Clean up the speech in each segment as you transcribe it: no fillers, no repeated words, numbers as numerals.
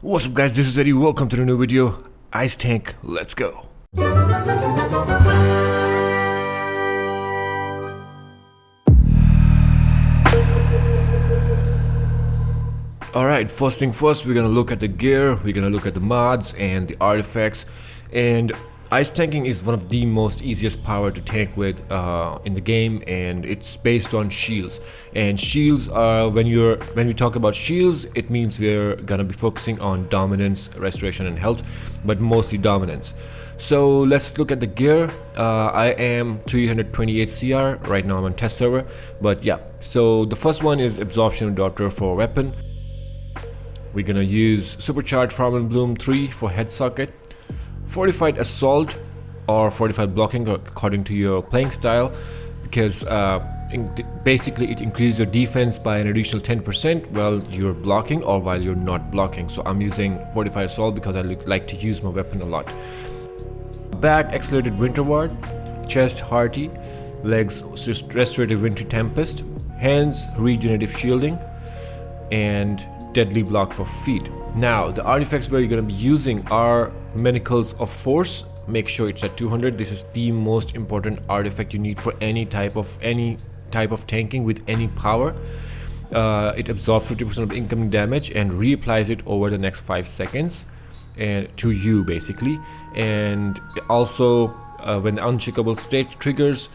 What's up guys, this is Eddie, welcome to the new video. Ice Tank, let's go. Alright, first thing first, we're gonna look at the gear, we're gonna look at the mods and the artifacts. And ice tanking is one of the most easiest power to tank with in the game, and it's based on shields. And shields are, when we talk about shields, it means we're gonna be focusing on dominance, restoration and health, but mostly dominance. So let's look at the gear. I am 328 CR, right now I'm on test server, but yeah. So the first one is absorption adapter for weapon. We're gonna use supercharged Farm and Bloom 3 for head socket, fortified assault or fortified blocking according to your playing style, because basically it increases your defense by an additional 10% while you're blocking or while you're not blocking. So I'm using fortified assault because I like to use my weapon a lot. Back accelerated winter ward, chest hearty, legs restorative wintry tempest, hands regenerative shielding, and deadly block for feet. Now the artifacts where you're going to be using are Manacles of Force. Make sure it's at 200. This is the most important artifact you need for any type of tanking with any power. It absorbs 50% of incoming damage and reapplies it over the next 5 seconds and to you basically. And also when the unshakable state triggers,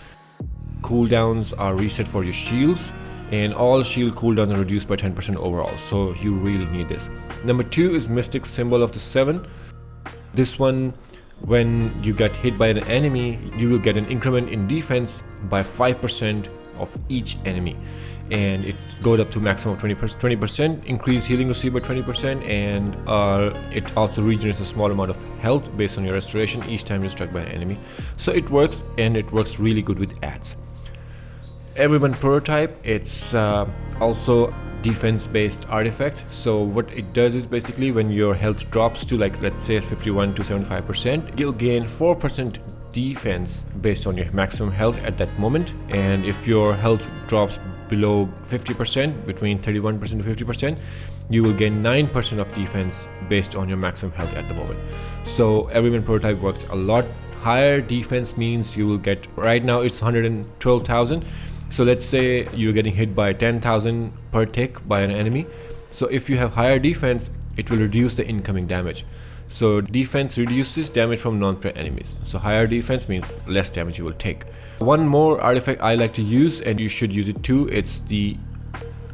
cooldowns are reset for your shields, and all shield cooldowns are reduced by 10% overall, so you really need this. Number 2 is Mystic Symbol of the 7. This one, when you get hit by an enemy, you will get an increment in defense by 5% of each enemy, and it goes up to maximum of 20%, increase healing received by 20%, and it also regenerates a small amount of health based on your restoration each time you're struck by an enemy. So it works, and it works really good with ads. Everyone prototype, it's also defense based artifact. So what it does is basically when your health drops to, like, let's say 51 to 75%, you'll gain 4% defense based on your maximum health at that moment. And if your health drops below 50%, between 31% to 50%, you will gain 9% of defense based on your maximum health at the moment. So everyone prototype works a lot. Higher defense means you will get, right now it's 112,000. So let's say you're getting hit by 10,000 per tick by an enemy. So if you have higher defense, it will reduce the incoming damage. So defense reduces damage from non-threat enemies. So higher defense means less damage you will take. One more artifact I like to use, and you should use it too, it's the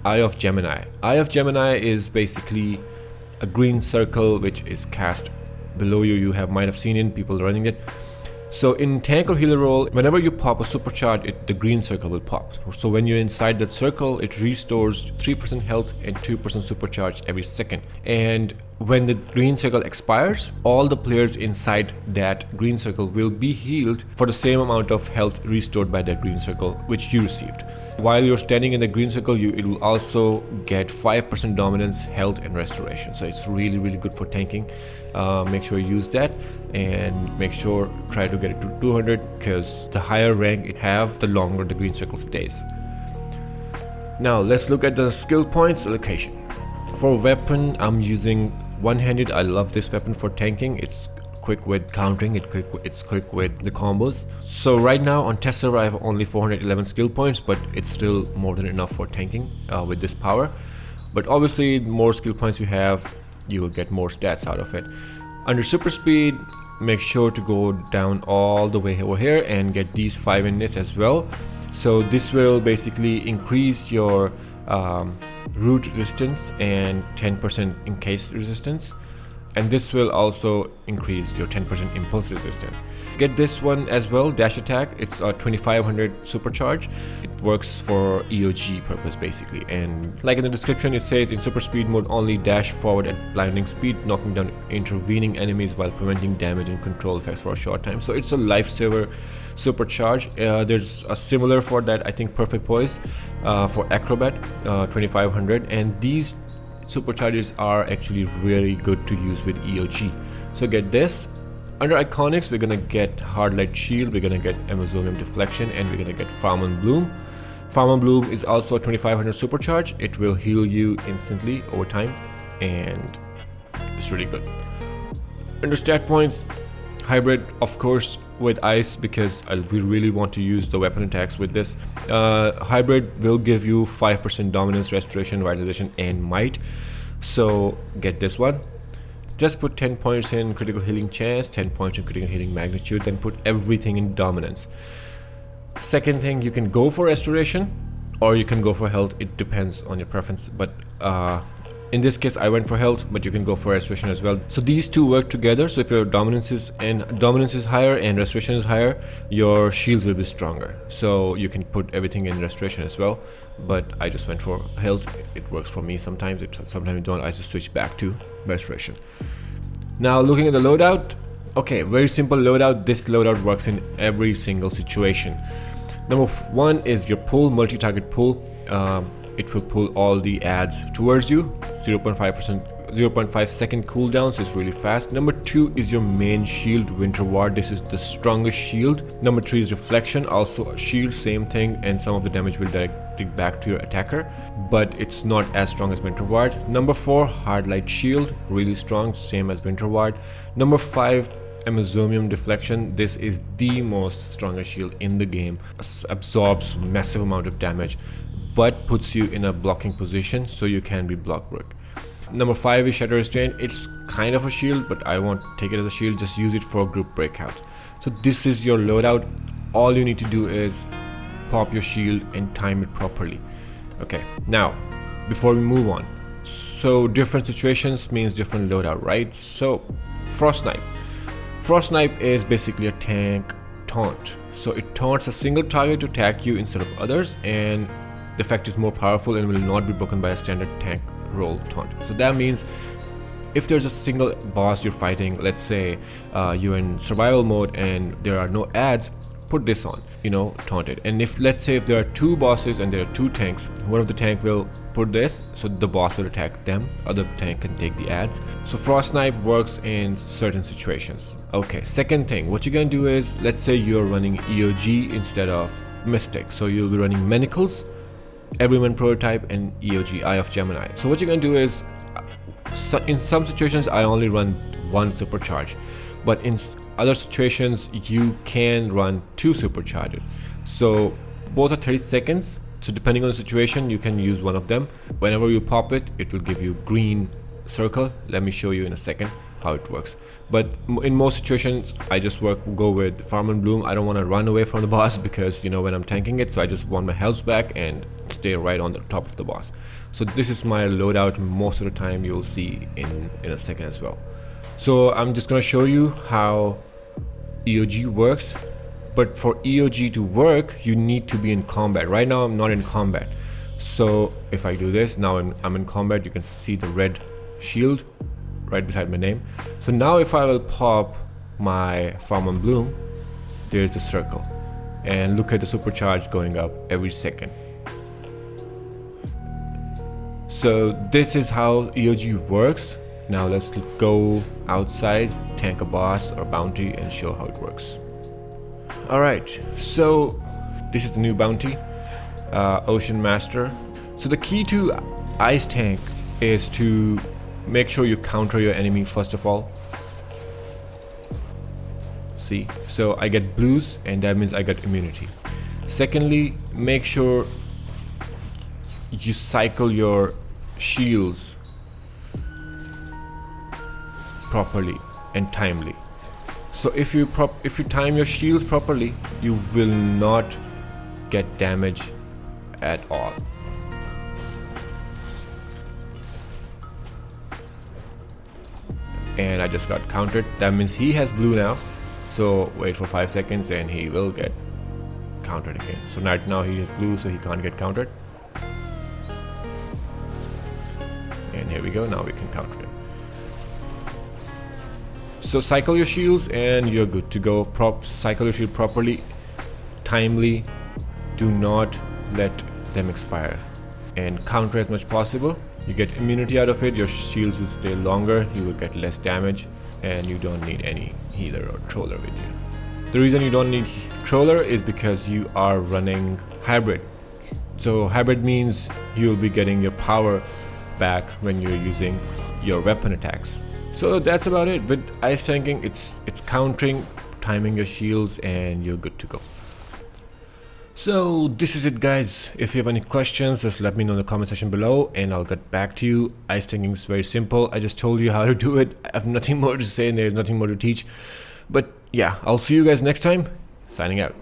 Eye of Gemini. Eye of Gemini is basically a green circle which is cast below you. You might have seen it, people running it. So in tank or healer role, whenever you pop a supercharge, the green circle will pop. So when you're inside that circle, it restores 3% health and 2% supercharge every second. And when the green circle expires, all the players inside that green circle will be healed for the same amount of health restored by that green circle which you received. While you're standing in the green circle, it will also get 5% dominance, health and restoration. So it's really, really good for tanking. Make sure you use that, and make sure try to get it to 200, because the higher rank it have, the longer the green circle stays. Now let's look at the skill points allocation. For weapon, I'm using one-handed. I love this weapon for tanking. It's quick with countering, it's quick with the combos. So right now on test server I have only 411 skill points, but it's still more than enough for tanking with this power. But obviously more skill points you have, you will get more stats out of it. Under super speed, make sure to go down all the way over here and get these 5 inits as well. So this will basically increase your root resistance and 10% in case resistance, and this will also increase your 10% impulse resistance. Get this one as well, dash attack. It's a 2500 supercharge. It works for EOG purpose basically, and like in the description it says, in super speed mode only dash forward at blinding speed, knocking down intervening enemies while preventing damage and control effects for a short time. So it's a lifesaver supercharge. There's a similar for that, I think, perfect poise for acrobat 2500, and these superchargers are actually really good to use with EOG. So get this. Under iconics, we're gonna get hard light shield, we're gonna get Amazonian deflection, and we're gonna get Farm and Bloom. Farm and Bloom is also a 2500 supercharge. It will heal you instantly over time, and It's really good. Under stat points, hybrid, of course, with ice, because we really want to use the weapon attacks with this. Hybrid will give you 5% dominance, restoration, vitalization, and might. So get this one. Just put 10 points in critical healing chance, 10 points in critical healing magnitude, then put everything in dominance. Second thing, you can go for restoration or you can go for health. It depends on your preference, but in this case I went for health, but you can go for restoration as well. So these two work together. So if your dominance is higher and restoration is higher, your shields will be stronger. So you can put everything in restoration as well, but I just went for health. It works for me sometimes, sometimes it don't. I just switch back to restoration. Now looking at the loadout, okay, very simple loadout. This loadout works in every single situation. Number one is your pull, multi-target pull. It will pull all the ads towards you. 0.5 second cooldown, so it's really fast. Number two is your main shield, Winter Ward. This is the strongest shield. Number three is reflection, also a shield, same thing, and some of the damage will direct it back to your attacker, but it's not as strong as Winter Ward. Number four, hard light shield, really strong, same as Winter Ward. Number five, Amazomium deflection. This is the most strongest shield in the game. Absorbs massive amount of damage, but puts you in a blocking position so you can be block broke. Number five is Shatter Restraint. It's kind of a shield, but I won't take it as a shield, just use it for group breakout. So this is your loadout. All you need to do is pop your shield and time it properly. Okay, now before we move on, so different situations means different loadout, right? So Frost Snipe. Frost Snipe is basically a tank taunt. So it taunts a single target to attack you instead of others, and the effect is more powerful and will not be broken by a standard tank roll taunt. So that means if there's a single boss you're fighting, let's say you're in survival mode and there are no ads, put this on, taunt it. And if, let's say, if there are two bosses and there are two tanks, one of the tank will put this, so the boss will attack them, other tank can take the ads. So Frost Snipe works in certain situations. Okay, second thing, what you're gonna do is, let's say you're running EOG instead of Mystic, so you'll be running Manacles, Everyman Prototype, and EOG, Eye of Gemini. So what you're gonna do is, in some situations I only run one supercharge, but in other situations you can run two supercharges. So both are 30 seconds, so depending on the situation you can use one of them. Whenever you pop it, it will give you green circle. Let me show you in a second how it works, but in most situations I just go with Farm and Bloom. I don't want to run away from the boss because when I'm tanking it, so I just want my health back and stay right on the top of the boss. So this is my loadout most of the time. You'll see in a second as well. So I'm just going to show you how EOG works, but for EOG to work you need to be in combat. Right now I'm not in combat, so if I do this, now I'm in combat, you can see the red shield right beside my name. So now if I will pop my Farm and Bloom, there's a circle, and look at the supercharge going up every second. So this is how EOG works. Now let's go outside, tank a boss or bounty, and show how it works. Alright, so this is the new bounty, Ocean Master. So the key to Ice Tank is to make sure you counter your enemy first of all. See, so I get blues and that means I get immunity. Secondly, make sure you cycle your shields properly and timely. So if you time your shields properly, you will not get damage at all. And I just got countered. That means he has blue now, so wait for 5 seconds and he will get countered again. So right now he has blue, so he can't get countered. And here we go, now we can counter him. So cycle your shields and you're good to go. Cycle your shield properly, timely. Do not let them expire, and counter as much possible. You get immunity out of it, your shields will stay longer, you will get less damage, and you don't need any healer or troller with you. The reason you don't need troller is because you are running hybrid. So hybrid means you'll be getting your power back when you're using your weapon attacks. So that's about it. With ice tanking, it's countering, timing your shields, and you're good to go. So this is it, guys. If you have any questions, just let me know in the comment section below and I'll get back to you. Ice tanking is very simple. I just told you how to do it. I have nothing more to say and there's nothing more to teach. But yeah, I'll see you guys next time. Signing out.